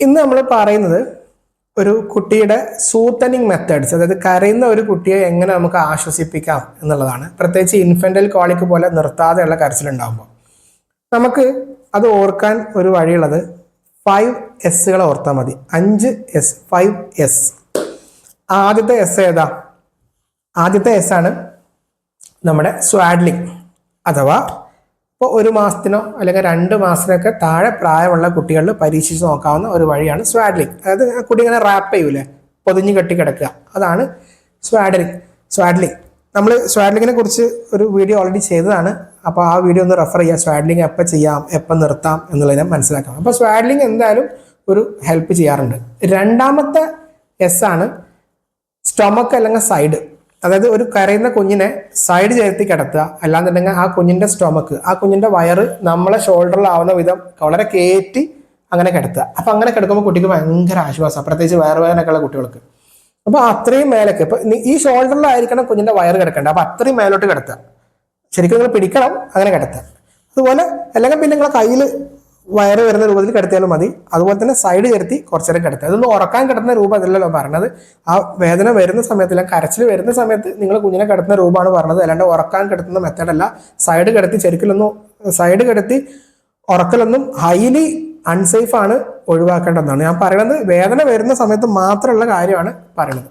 ഇന്ന് നമ്മൾ പറയുന്നത് ഒരു കുട്ടിയുടെ സൂത്തനിങ് മെത്തേഡ്സ്, അതായത് കരയുന്ന ഒരു കുട്ടിയെ എങ്ങനെ നമുക്ക് ആശ്വസിപ്പിക്കാം എന്നുള്ളതാണ്. പ്രത്യേകിച്ച് ഇൻഫന്റൽ കോളിക് പോലെ നിർത്താതെയുള്ള കരച്ചിലുണ്ടാകുമ്പോൾ നമുക്ക് അത് ഓർക്കാൻ ഒരു വഴിയുള്ളത് 5 S ഓർത്താൽ മതി. 5 S, 5 S. ആദ്യത്തെ എസ് ഏതാ? ആദ്യത്തെ എസ് ആണ് നമ്മുടെ സ്വാഡ്ലിംഗ്, അഥവാ ഇപ്പോൾ 1 മാസത്തിനോ അല്ലെങ്കിൽ 2 മാസത്തിനൊക്കെ താഴെ പ്രായമുള്ള കുട്ടികളിൽ പരീക്ഷിച്ച് നോക്കാവുന്ന ഒരു വഴിയാണ് സ്വാഡ്ലിംഗ്. അതായത് കുട്ടി ഇങ്ങനെ റാപ്പ് ചെയ്യൂലേ, പൊതിഞ്ഞ് കെട്ടി കിടക്കുക, അതാണ് സ്വാഡ്ലിംഗ്. നമ്മൾ സ്വാഡ്ലിങ്ങിനെ കുറിച്ച് ഒരു വീഡിയോ ഓൾറെഡി ചെയ്തതാണ്. അപ്പോൾ ആ വീഡിയോ ഒന്ന് റെഫർ ചെയ്യുക. സ്വാഡ്ലിംഗ് എപ്പോൾ ചെയ്യാം, എപ്പോൾ നിർത്താം എന്നുള്ളതിനെ മനസ്സിലാക്കാം. അപ്പോൾ സ്വാഡ്ലിംഗ് എന്തായാലും ഒരു ഹെൽപ്പ് ചെയ്യാറുണ്ട്. രണ്ടാമത്തെ എസ് ആണ് സ്റ്റൊമക്ക് അല്ലെങ്കിൽ സൈഡ്. അതായത് ഒരു കരയുന്ന കുഞ്ഞിനെ സൈഡ് ചേർത്തി കിടത്തുക, അല്ലാന്നുണ്ടെങ്കിൽ ആ കുഞ്ഞിന്റെ സ്റ്റൊമക്ക്, ആ കുഞ്ഞിന്റെ വയറ് നമ്മളെ ഷോൾഡറിലാവുന്ന വിധം വളരെ കയറ്റി അങ്ങനെ കിടത്തുക. അപ്പൊ അങ്ങനെ കിടക്കുമ്പോൾ കുട്ടിക്ക് ഭയങ്കര ആശ്വാസം, പ്രത്യേകിച്ച് വയറുവേദനയൊക്കെ ഉള്ള കുട്ടികൾക്ക്. അപ്പൊ അത്രയും മേലേക്ക്, ഇപ്പൊ ഈ ഷോൾഡറിലായിരിക്കണം കുഞ്ഞിന്റെ വയറ് കിടക്കേണ്ടത്. അപ്പൊ അത്രയും മേലോട്ട് കിടത്തുക, ശരിക്കും നിങ്ങൾ പിടിക്കണം, അങ്ങനെ കിടത്തുക. അതുപോലെ അല്ലെങ്കിൽ പിന്നെ നിങ്ങളെ കയ്യിൽ വയറ് വരുന്ന രൂപത്തിൽ കിടത്തിയാലും മതി. അതുപോലെ തന്നെ സൈഡ് ചേർത്തി കുറച്ചു നേരം കിടത്തുക. അതൊന്ന് ഉറക്കാൻ കിടത്തുന്ന രൂപം അതല്ലല്ലോ പറഞ്ഞത്. ആ വേദന വരുന്ന സമയത്ത് അല്ലെങ്കിൽ കരച്ചിൽ വരുന്ന സമയത്ത് നിങ്ങൾ കുഞ്ഞിനെ കിടത്തുന്ന രൂപമാണ് പറഞ്ഞത്, അല്ലാണ്ട് ഉറക്കാൻ കിടത്തുന്ന മെത്തേഡല്ല. സൈഡ് കിടത്തി സൈഡ് കിടത്തി ഉറക്കലൊന്നും ഹൈലി അൺസേഫ് ആണ്, ഒഴിവാക്കേണ്ടതാണ്. ഞാൻ പറയുന്നത് വേദന വരുന്ന സമയത്ത് മാത്രമുള്ള കാര്യമാണ് പറയുന്നത്.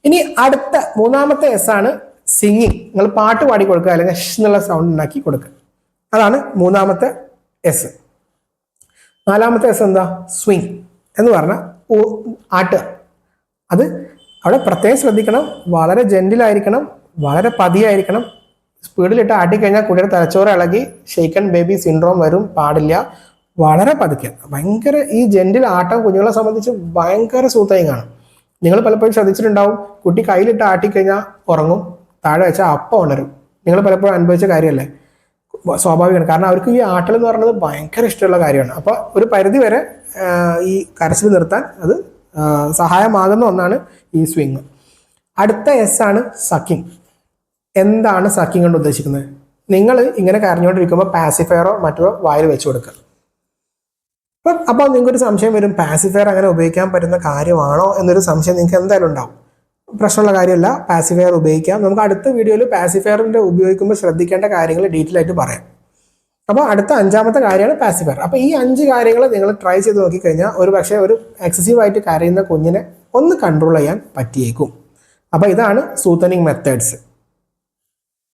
ഇനി അടുത്ത 3ാമത്തെ എസ് ആണ് സിംഗിങ്. നിങ്ങൾ പാട്ട് പാടി കൊടുക്കുക, അല്ലെങ്കിൽ എന്നുള്ള സൗണ്ട് ഉണ്ടാക്കി കൊടുക്കുക, അതാണ് 3ാമത്തെ എസ്. 4ാമത്തെ എസ് എന്താ? സ്വിങ് എന്ന് പറഞ്ഞാൽ ആട്ടുക. അത് അവിടെ പ്രത്യേകം ശ്രദ്ധിക്കണം, വളരെ ജെന്റിലായിരിക്കണം, വളരെ പതിയായിരിക്കണം. സ്പീഡിലിട്ട് ആട്ടിക്കഴിഞ്ഞാൽ കുട്ടിയുടെ തലച്ചോറ് ഇളകി ഷെയ്ക്കൻ ബേബി സിൻഡ്രോം വരും, പാടില്ല. വളരെ പതുക്കെ, ഭയങ്കര ഈ ജെന്റിൽ ആട്ടം കുഞ്ഞുങ്ങളെ സംബന്ധിച്ച് ഭയങ്കര സൂത്തയും കാണും. നിങ്ങൾ പലപ്പോഴും ശ്രദ്ധിച്ചിട്ടുണ്ടാവും, കുട്ടി കയ്യിലിട്ട് ആട്ടിക്കഴിഞ്ഞാൽ ഉറങ്ങും, താഴെ വെച്ചാൽ അപ്പം ഉണരും. നിങ്ങൾ പലപ്പോഴും അനുഭവിച്ച കാര്യമല്ലേ? സ്വാഭാവികമാണ്, കാരണം അവർക്ക് ഈ ആട്ടൽ എന്ന് പറയുന്നത് ഭയങ്കര ഇഷ്ടമുള്ള കാര്യമാണ്. അപ്പോൾ ഒരു പരിധി വരെ ഈ കരച്ചിൽ നിർത്താൻ അത് സഹായമാകുന്ന ഒന്നാണ് ഈ സ്വിങ്. അടുത്ത എസ് ആണ് സക്കിങ്. എന്താണ് സക്കിങ് കൊണ്ട് ഉദ്ദേശിക്കുന്നത്? നിങ്ങൾ ഇങ്ങനെ കരഞ്ഞുകൊണ്ടിരിക്കുമ്പോൾ പാസിഫയറോ മറ്റോ വായിൽ വെച്ച് കൊടുക്കുക. അപ്പോൾ നിങ്ങൾക്കൊരു സംശയം വരും, പാസിഫയർ അങ്ങനെ ഉപയോഗിക്കാൻ പറ്റുന്ന കാര്യമാണോ എന്നൊരു സംശയം നിങ്ങൾക്ക് എന്തായാലും ഉണ്ടാവും. പ്രശ്നമുള്ള കാര്യമല്ല, പാസിഫയർ ഉപയോഗിക്കാം. നമുക്ക് അടുത്ത വീഡിയോയിൽ പാസിഫയറിൻ്റെ ഉപയോഗിക്കുമ്പോൾ ശ്രദ്ധിക്കേണ്ട കാര്യങ്ങൾ ഡീറ്റെയിൽ ആയിട്ട് പറയാം. അപ്പോൾ അടുത്ത 5ാമത്തെ കാര്യമാണ് പാസിഫയർ. അപ്പോൾ ഈ 5 കാര്യങ്ങൾ നിങ്ങൾ ട്രൈ ചെയ്ത് നോക്കിക്കഴിഞ്ഞാൽ ഒരു പക്ഷേ ഒരു എക്സസീവായിട്ട് കരയുന്ന കുഞ്ഞിനെ ഒന്ന് കൺട്രോൾ ചെയ്യാൻ പറ്റിയേക്കും. അപ്പോൾ ഇതാണ് സൂത്തനിങ് മെത്തേഡ്സ്.